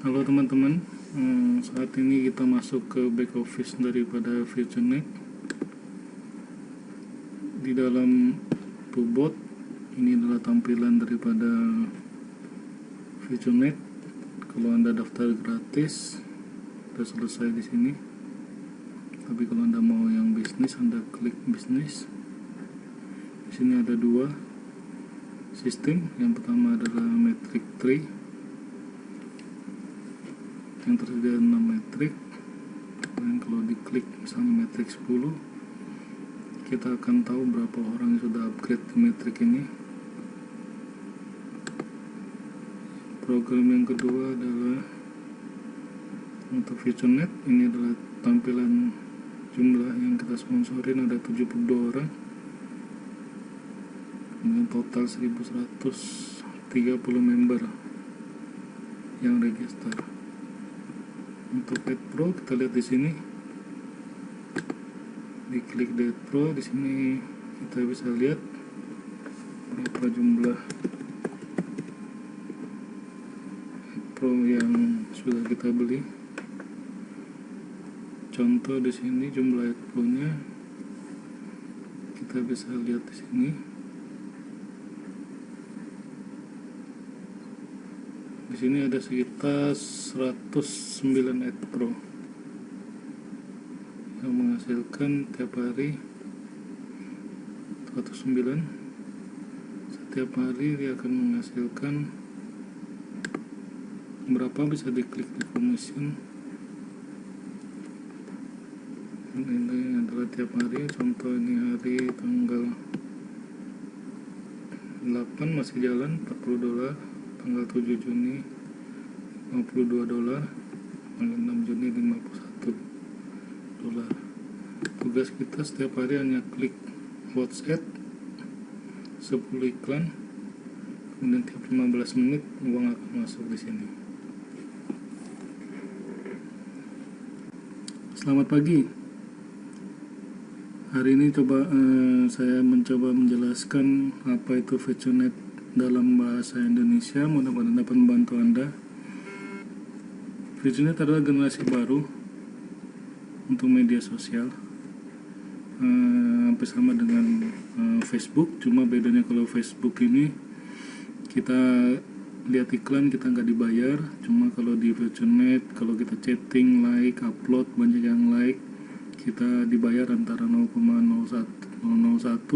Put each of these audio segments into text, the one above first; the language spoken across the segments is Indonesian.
Halo teman-teman, saat ini kita masuk ke back office daripada VutureNet. Di dalam toolbar ini adalah tampilan daripada VutureNet. Kalau Anda daftar gratis, sudah selesai di sini. Tapi kalau Anda mau yang bisnis, Anda klik bisnis. Di sini ada dua sistem. Yang pertama adalah metric tree, yang tersedia 6 metrik. Dan kalau diklik misalnya metrik 10, kita akan tahu berapa orang yang sudah upgrade di metrik ini. Program yang kedua adalah untuk VutureNet. Ini adalah tampilan jumlah yang kita sponsorin, ada 72 orang dengan total 1130 member yang register. Untuk Add Pro kita lihat di sini, diklik Add Pro. Di sini kita bisa lihat berapa jumlah Add Pro yang sudah kita beli. Contoh di sini jumlah Add Pro-nya kita bisa lihat di sini. Di sini ada sekitar 109 Add Pro yang menghasilkan tiap hari 109. Setiap hari dia akan menghasilkan berapa, bisa diklik di commission. Ini adalah tiap hari. Contoh ini hari tanggal 8 masih jalan $40, tanggal 7 Juni $52, tanggal 6 Juni $51. Tugas kita setiap hari hanya klik watch ad 10 iklan, kemudian tiap 15 menit uang akan masuk di sini. Selamat pagi. Hari ini saya mencoba menjelaskan apa itu VutureNet dalam bahasa Indonesia. Mudah-mudahan dapat membantu Anda. VutureNet adalah generasi baru untuk media sosial, hampir sama dengan Facebook. Cuma bedanya kalau Facebook ini kita lihat iklan, kita nggak dibayar. Cuma kalau di VutureNet, kalau kita chatting, like, upload, banyak yang like, kita dibayar antara 0,01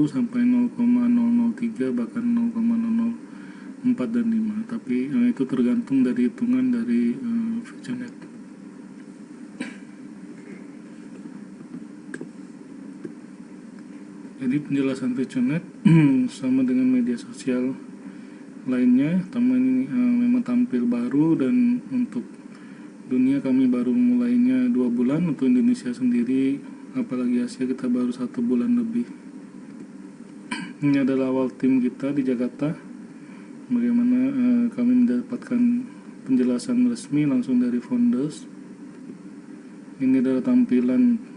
sampai 0,003, bahkan 0,004 dan 5. Tapi itu tergantung dari hitungan dari VutureNet. Jadi penjelasan VutureNet sama dengan media sosial lainnya. Taman ini memang tampil baru, dan untuk dunia kami baru mulainya 2 bulan. Untuk Indonesia sendiri, apalagi Asia, kita baru 1 bulan lebih. Ini adalah awal tim kita di Jakarta. Bagaimana kami mendapatkan penjelasan resmi langsung dari founders. Ini adalah tampilan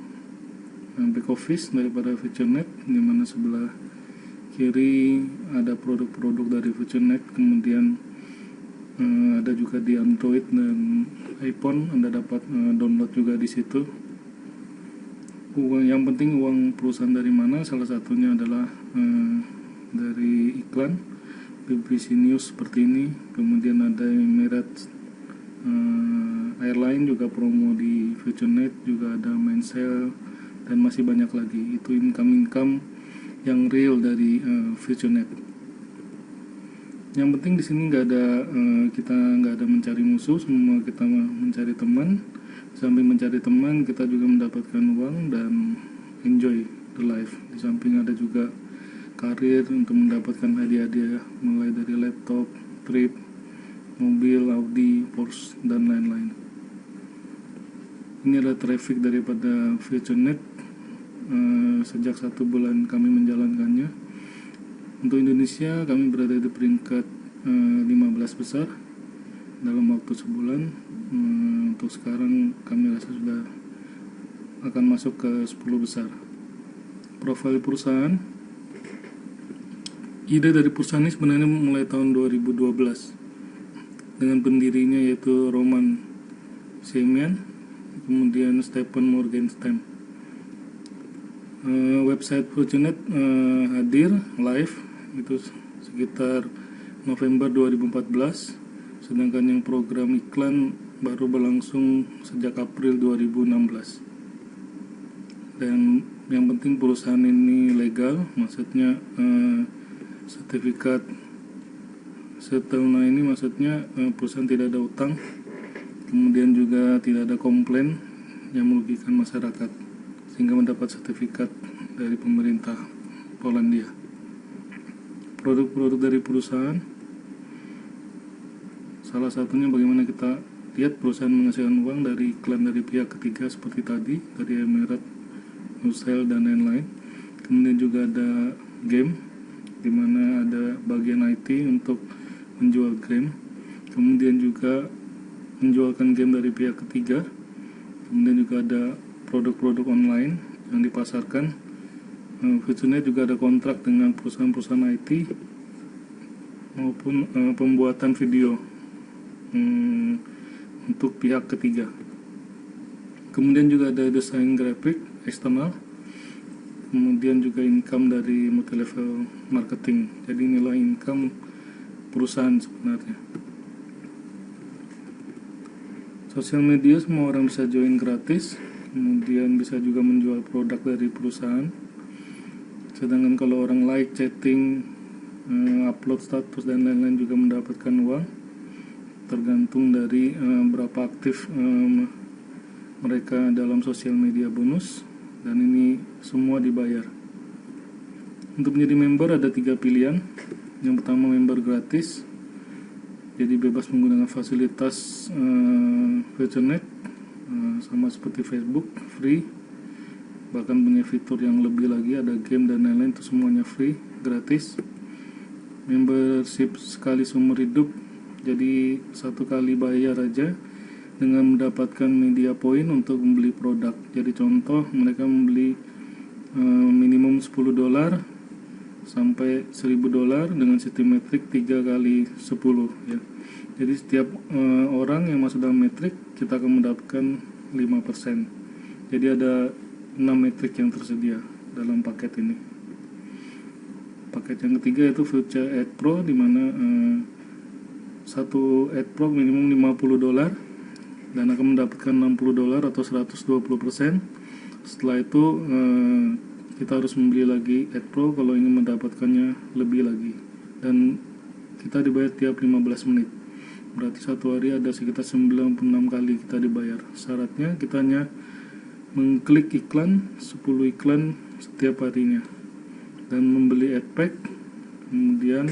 back office daripada VutureNet, di mana sebelah kiri ada produk-produk dari VutureNet. Kemudian ada juga di Android dan iPhone, Anda dapat download juga di situ. Yang penting uang perusahaan dari mana? Salah satunya adalah dari iklan BBC News seperti ini. Kemudian ada Emirates Airline juga promo di VutureNet, juga ada main sale, dan masih banyak lagi. Itu income yang real dari VutureNet. Yang penting di sini kita nggak ada mencari musuh, semua kita mencari teman. Sambil mencari teman, kita juga mendapatkan uang dan enjoy the life. Di samping ada juga karir untuk mendapatkan hadiah-hadiah, mulai dari laptop, trip, mobil, Audi, Porsche, dan lain-lain. Ini adalah traffic daripada VutureNet sejak 1 bulan kami menjalankannya. Untuk Indonesia, kami berada di peringkat 15 besar dalam waktu sebulan. Untuk sekarang kami rasa sudah akan masuk ke 10 besar. Profil perusahaan, ide dari perusahaan ini sebenarnya mulai tahun 2012. dengan pendirinya yaitu Roman Semian, kemudian Stephen Morgenstern. Website Fortunet hadir live itu sekitar November 2014, sedangkan yang program iklan baru berlangsung sejak April 2016. Dan yang penting perusahaan ini legal, maksudnya sertifikat setelah ini maksudnya perusahaan tidak ada utang, kemudian juga tidak ada komplain yang merugikan masyarakat, sehingga mendapat sertifikat dari pemerintah Polandia. Produk-produk dari perusahaan, salah satunya bagaimana kita lihat perusahaan menghasilkan uang dari iklan dari pihak ketiga seperti tadi, dari Emirates, Nusel, dan lain-lain. Kemudian juga ada game, di mana ada bagian IT untuk menjual game, kemudian juga menjualkan game dari pihak ketiga, kemudian juga ada produk-produk online yang dipasarkan. Fortunet juga ada kontrak dengan perusahaan-perusahaan IT maupun pembuatan video untuk pihak ketiga. Kemudian juga ada desain grafik eksternal, kemudian juga income dari multi-level marketing. Jadi inilah income perusahaan sebenarnya. Sosial media semua orang bisa join gratis, kemudian bisa juga menjual produk dari perusahaan. Sedangkan kalau orang like, chatting, upload status dan lain-lain juga mendapatkan uang, tergantung dari berapa aktif mereka dalam sosial media bonus, dan ini semua dibayar. Untuk menjadi member ada 3 pilihan. Yang pertama member gratis, jadi bebas menggunakan fasilitas Fortunet, sama seperti Facebook, free, bahkan punya fitur yang lebih lagi, ada game dan lain-lain, itu semuanya free, gratis. Membership sekali seumur hidup, jadi 1 kali bayar aja dengan mendapatkan media point untuk membeli produk. Jadi contoh, mereka membeli minimum $10 sampai $1.000 dengan sistem metrik 3 kali 10 ya. Jadi setiap orang yang masuk dalam metrik, kita akan mendapatkan 5%. Jadi ada 6 metrik yang tersedia dalam paket ini. Paket yang ketiga yaitu Future Ad Pro, di mana satu Ad Pro minimum $50 dan akan mendapatkan $60 atau 120%. Setelah itu kita harus membeli lagi Ad Pro kalau ingin mendapatkannya lebih lagi, dan kita dibayar tiap 15 menit. Berarti satu hari ada sekitar 96 kali kita dibayar. Syaratnya kita hanya mengklik iklan 10 iklan setiap harinya dan membeli ad pack, kemudian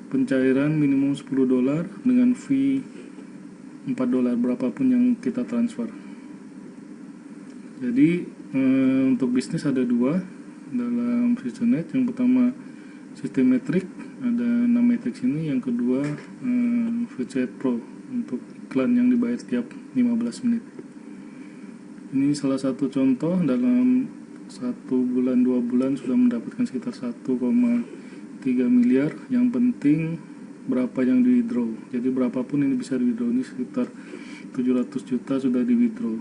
pencairan minimum $10 dengan fee $4 berapapun yang kita transfer. Jadi untuk bisnis ada 2 dalam Fortunet. Yang pertama sistem metrik, ada 6 metrik ini. Yang kedua Future Pro untuk iklan yang dibayar tiap 15 menit. Ini salah satu contoh, dalam 1 bulan 2 bulan sudah mendapatkan sekitar 1,3 miliar. Yang penting berapa yang di withdraw. Jadi berapapun ini bisa di withdraw. Ini sekitar 700 juta sudah di withdraw.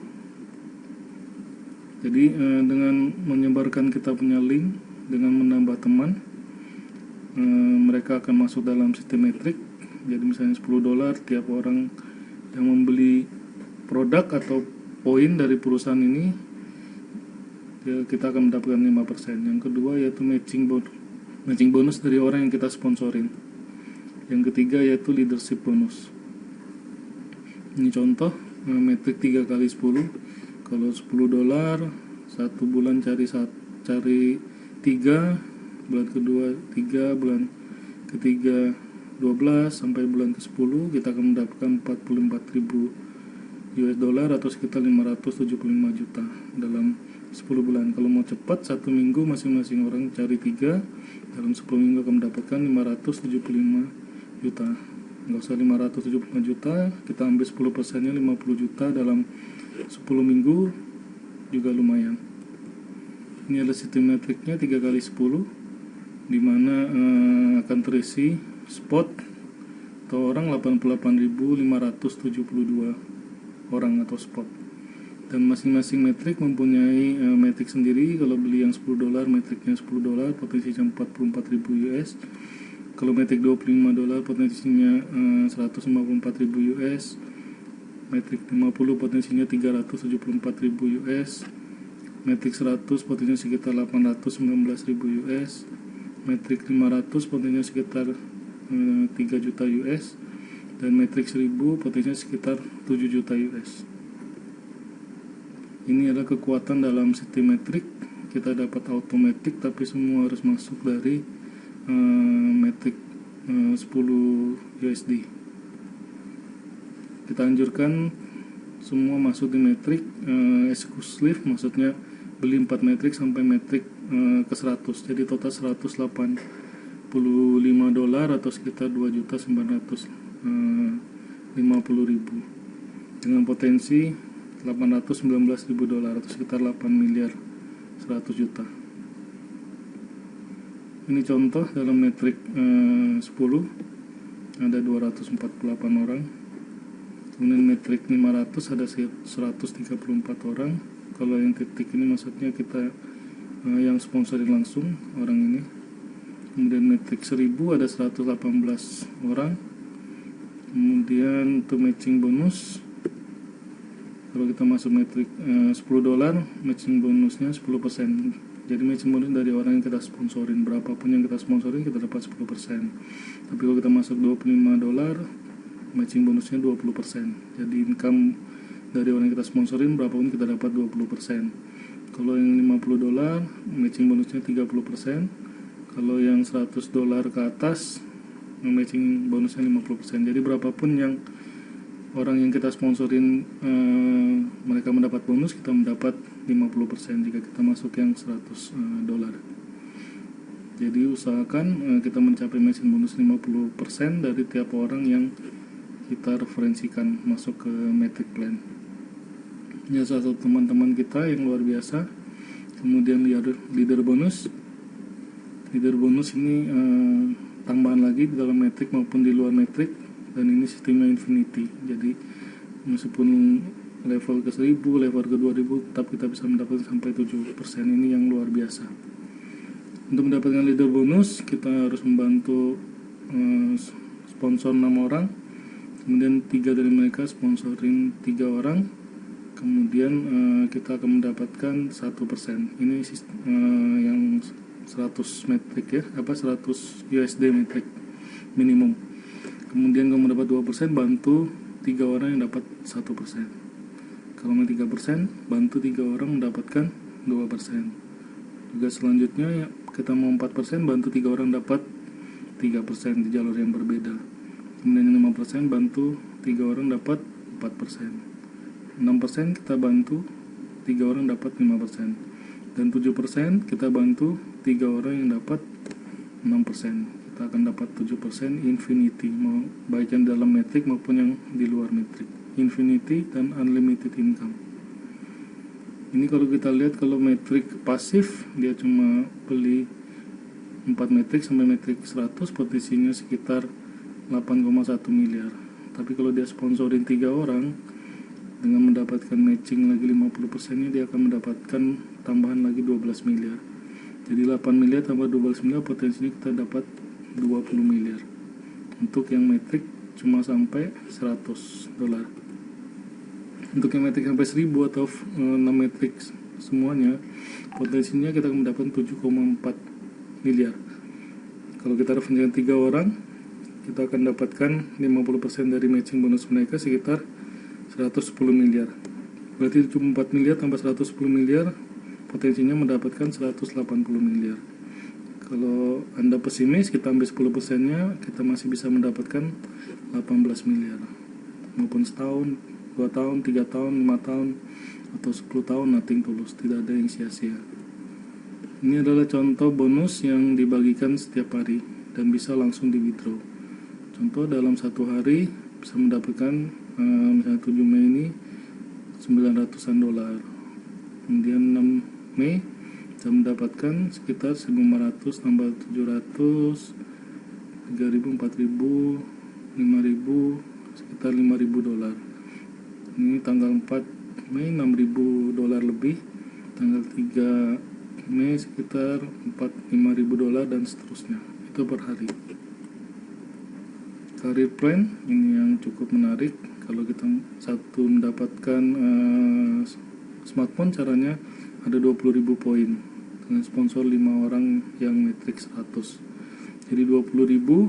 Jadi dengan menyebarkan kita punya link, dengan menambah teman, mereka akan masuk dalam sistem metrik. Jadi misalnya $10 tiap orang yang membeli produk atau poin dari perusahaan ini, ya, kita akan mendapatkan 5%. Yang kedua yaitu matching bonus dari orang yang kita sponsorin. Yang ketiga yaitu leadership bonus. Ini contoh metrik 3 kali 10. Kalau $10 1 bulan cari 3, bulan kedua 3, bulan ketiga 12, sampai bulan ke-10 kita akan mendapatkan $44.000 atau sekitar 575 juta dalam 10 bulan. Kalau mau cepat 1 minggu masing-masing orang cari 3, dalam 10 minggu akan mendapatkan 575 juta. Nggak usah 575 juta, kita ambil 10%-nya 50 juta dalam 10 minggu juga lumayan. Ini adalah sistem metriknya 3 kali 10, dimana akan terisi spot, atau orang 88.572 orang atau spot. Dan masing-masing metrik mempunyai metrik sendiri. Kalau beli yang $10, metriknya $10, potensinya 44.000 US. Kalau metrik $25, potensinya 154.000 US. Metrik 50 potensinya 374.000 US. Metrik 100 potensinya sekitar 819.000 US. Metrik 500 potensinya sekitar 3 juta US. Dan metrik 1000 potensinya sekitar 7 juta US. Ini adalah kekuatan dalam sistem metrik. Kita dapat automatic, tapi semua harus masuk dari metrik 10 USD. Kita anjurkan semua masuk di metrik eksklusif, maksudnya beli 4 metrik sampai metrik ke 100. Jadi total $185 atau sekitar 2.950.000 dengan potensi $819.000 atau sekitar 8 miliar 100 juta. Ini contoh dalam metrik 10 ada 248 orang. Kemudian metrik 500 ada 134 orang. Kalau yang titik ini maksudnya kita yang sponsorin langsung orang ini. Kemudian metrik 1000 ada 118 orang. Kemudian untuk matching bonus, kalau kita masuk metrik $10, matching bonusnya 10%. Jadi matching bonus dari orang yang kita sponsorin, berapapun yang kita sponsorin kita dapat 10%. Tapi kalau kita masuk $25, matching bonusnya 20%. Jadi income dari orang yang kita sponsorin berapapun kita dapat 20%. Kalau yang $50, matching bonusnya 30%. Kalau yang $100 ke atas, matching bonusnya 50%. Jadi berapapun yang orang yang kita sponsorin mereka mendapat bonus, kita mendapat 50% jika kita masuk yang $100. Jadi usahakan kita mencapai matching bonus 50% dari tiap orang yang kita referensikan masuk ke metric plan. Ya, salah satu teman-teman kita yang luar biasa. Kemudian leader bonus. Leader bonus ini tambahan lagi di dalam metrik maupun di luar metrik, dan ini sistemnya infinity. Jadi meskipun level ke 1000, level ke 2000, tetap kita bisa mendapatkan sampai 7%. Ini yang luar biasa. Untuk mendapatkan leader bonus kita harus membantu sponsor 6 orang. Kemudian 3 dari mereka sponsorin 3 orang. Kemudian kita akan mendapatkan 1%. Ini yang 100 metrik ya, 100 USD metrik minimum. Kemudian kalau mendapat 2%, bantu 3 orang yang dapat 1%. Kalau mau 3%, bantu 3 orang mendapatkan 2%. Juga selanjutnya ya, kita mau 4%, bantu 3 orang dapat 3% di jalur yang berbeda. Kemudian 5% bantu 3 orang dapat 4%. 6% kita bantu 3 orang dapat 5%. Dan 7% kita bantu 3 orang yang dapat 6%. Kita akan dapat 7% infinity, mau baik yang dalam metrik maupun yang di luar metrik. Infinity dan unlimited income. Ini kalau kita lihat, kalau metrik pasif dia cuma beli 4 metrik sampai metrik 100, potensinya sekitar 8,1 miliar. Tapi kalau dia sponsorin 3 orang dengan mendapatkan matching lagi 50%-nya, dia akan mendapatkan tambahan lagi 12 miliar. Jadi 8 miliar tambah 12 miliar, potensinya kita dapat 20 miliar. Untuk yang metrik cuma sampai $100. Untuk yang metrik sampai 1000 atau 6 metrik semuanya, potensinya kita akan mendapatkan 7,4 miliar. Kalau kita referensikan 3 orang, kita akan dapatkan 50% dari matching bonus mereka sekitar 110 miliar. Berarti cuma 4 miliar tambah 110 miliar, potensinya mendapatkan 180 miliar. Kalau Anda pesimis, kita ambil 10%-nya, kita masih bisa mendapatkan 18 miliar. Maupun setahun, 2 tahun, 3 tahun, 5 tahun, atau 10 tahun, nothing tulus, tidak ada yang sia-sia. Ini adalah contoh bonus yang dibagikan setiap hari dan bisa langsung di withdraw. Contoh dalam 1 hari bisa mendapatkan misalnya 7 Mei ini $900. Kemudian 6 Mei bisa mendapatkan sekitar 1.500 tambah 700, 3.000, 4.000, sekitar 5.000 dolar. Ini tanggal 4 Mei 6.000 dolar lebih, tanggal 3 Mei sekitar 5.000 dolar, dan seterusnya. Itu per hari. Career plan ini yang cukup menarik. Kalau kita mendapatkan smartphone, caranya ada 20.000 poin dengan sponsor 5 orang yang matrix 100. Jadi 20.000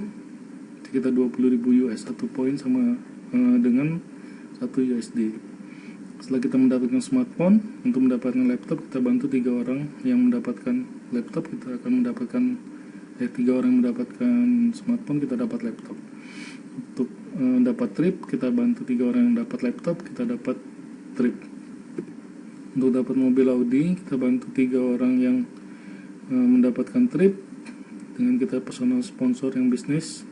sekitar 20.000 US, 1 poin sama dengan 1 USD. Setelah kita mendapatkan smartphone, untuk mendapatkan laptop kita bantu 3 orang yang mendapatkan laptop, kita akan mendapatkan 3 orang yang mendapatkan smartphone, kita dapat laptop. Untuk dapat trip, kita bantu 3 orang yang dapat laptop, kita dapat trip. Untuk dapat mobil Audi, kita bantu 3 orang yang mendapatkan trip. Dengan kita personal sponsor yang bisnis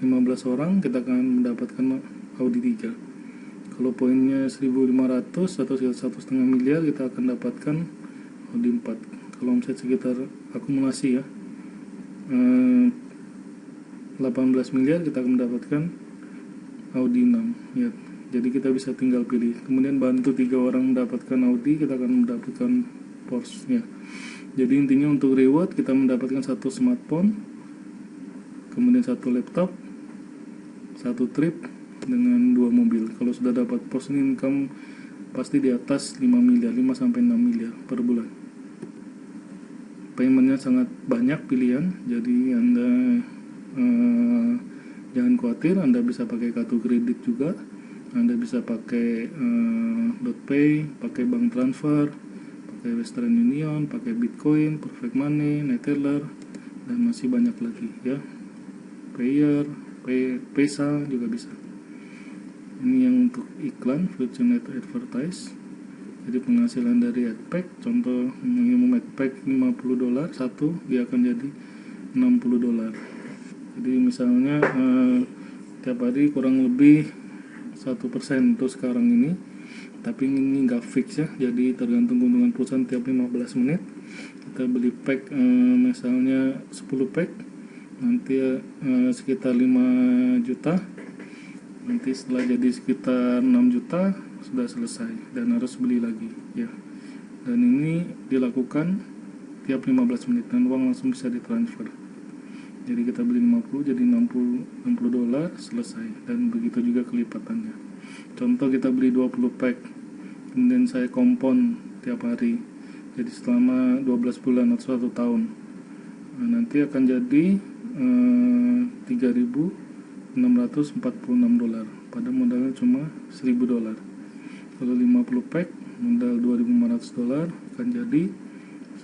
15 orang, kita akan mendapatkan Audi 3. Kalau poinnya 1.500 atau 1,5 miliar, kita akan dapatkan Audi 4. Kalau omset sekitar akumulasi 18 miliar, kita akan mendapatkan Audi 6 ya. Jadi kita bisa tinggal pilih. Kemudian bantu 3 orang mendapatkan Audi, kita akan mendapatkan Porsche ya. Jadi intinya untuk reward kita mendapatkan 1 smartphone, kemudian 1 laptop, 1 trip dengan 2 mobil. Kalau sudah dapat Porsche, ini income pasti di atas 5 miliar, 5 sampai 6 miliar per bulan. Paymentnya sangat banyak pilihan, jadi Anda jangan khawatir. Anda bisa pakai kartu kredit juga, Anda bisa pakai .pay, pakai bank transfer, pakai Western Union, pakai Bitcoin, Perfect Money, Neteller, dan masih banyak lagi ya. Payer, Pesa juga bisa. Ini yang untuk iklan, Fortune Advertise. Jadi penghasilan dari adpack, contoh minimum adpack 50 dolar satu, dia akan jadi 60 dolar. Jadi misalnya tiap hari kurang lebih 1% untuk sekarang ini, tapi ini nggak fix ya, jadi tergantung keuntungan perusahaan. Tiap 15 menit kita beli pack, misalnya 10 pack, nanti sekitar 5 juta, nanti setelah jadi sekitar 6 juta sudah selesai dan harus beli lagi ya. Dan ini dilakukan tiap 15 menit dan uang langsung bisa ditransfer. Jadi kita beli 50 jadi 60 dolar, selesai. Dan begitu juga kelipatannya. Contoh kita beli 20 pack, kemudian saya kompon tiap hari, jadi selama 12 bulan atau 1 tahun, nanti akan jadi 3.646 dolar pada modalnya cuma 1.000 dolar. Kalau 50 pack modal 2.500 dolar akan jadi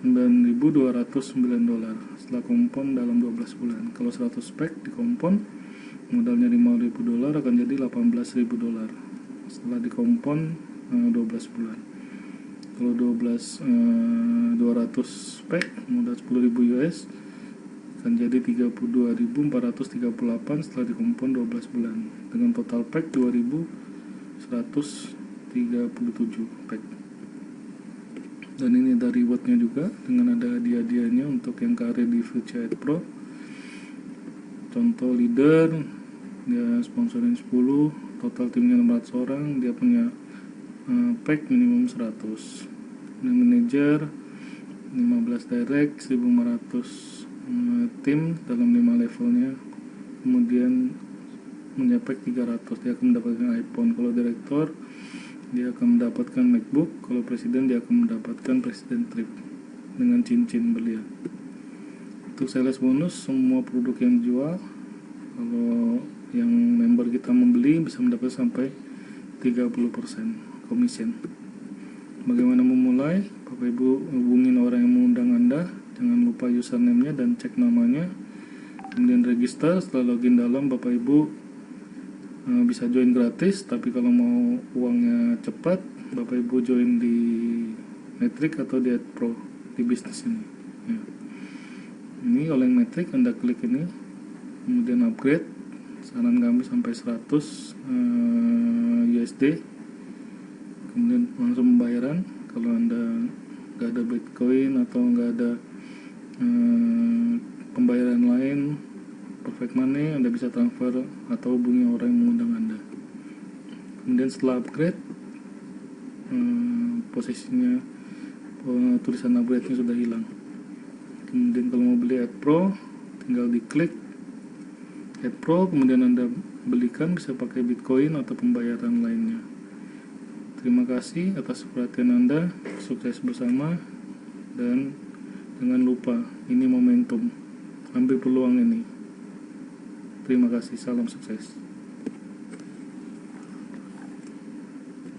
9.209 dolar setelah kompon dalam 12 bulan. Kalau 100 pack dikompon modalnya 5.000 dolar akan jadi 18.000 dolar setelah dikompon 12 bulan. Kalau 200 pack modal 10.000 US akan jadi 32.438 setelah dikompon 12 bulan dengan total pack 2.137 pack. Dan ini ada rewardnya juga dengan ada hadiah-hadiahnya untuk yang karir di Future Aid Pro. Contoh leader dia sponsorin 10, total timnya 400 orang, dia punya pack minimum 100. Ini manager 15 direct 1.500 tim dalam 5 levelnya, kemudian punya pack 300, dia akan mendapatkan iPhone. Kalau direktur dia akan mendapatkan MacBook, kalau presiden dia akan mendapatkan presiden trip dengan cincin berlian. Untuk sales bonus, semua produk yang dijual, kalau yang member kita membeli bisa mendapat sampai 30% komisen. Bagaimana memulai? Bapak Ibu hubungin orang yang mengundang Anda, jangan lupa username-nya dan cek namanya, kemudian register. Setelah login dalam, Bapak Ibu bisa join gratis, tapi kalau mau uangnya cepat, Bapak Ibu join di Metric atau di AdPro di bisnis ini ya. Ini kalau yang Metric Anda klik ini, kemudian upgrade, saran kami sampai 100 USD, kemudian langsung pembayaran. Kalau Anda nggak ada Bitcoin atau nggak ada pembayaran lain perfect money, Anda bisa transfer atau hubungi orang yang mengundang Anda. Kemudian setelah upgrade, posisinya tulisan upgrade-nya sudah hilang. Kemudian kalau mau beli Add Pro, tinggal diklik Add Pro, kemudian Anda belikan, bisa pakai Bitcoin atau pembayaran lainnya. Terima kasih atas perhatian Anda, sukses bersama, dan jangan lupa, ini momentum, ambil peluang ini. Terima kasih, salam sukses.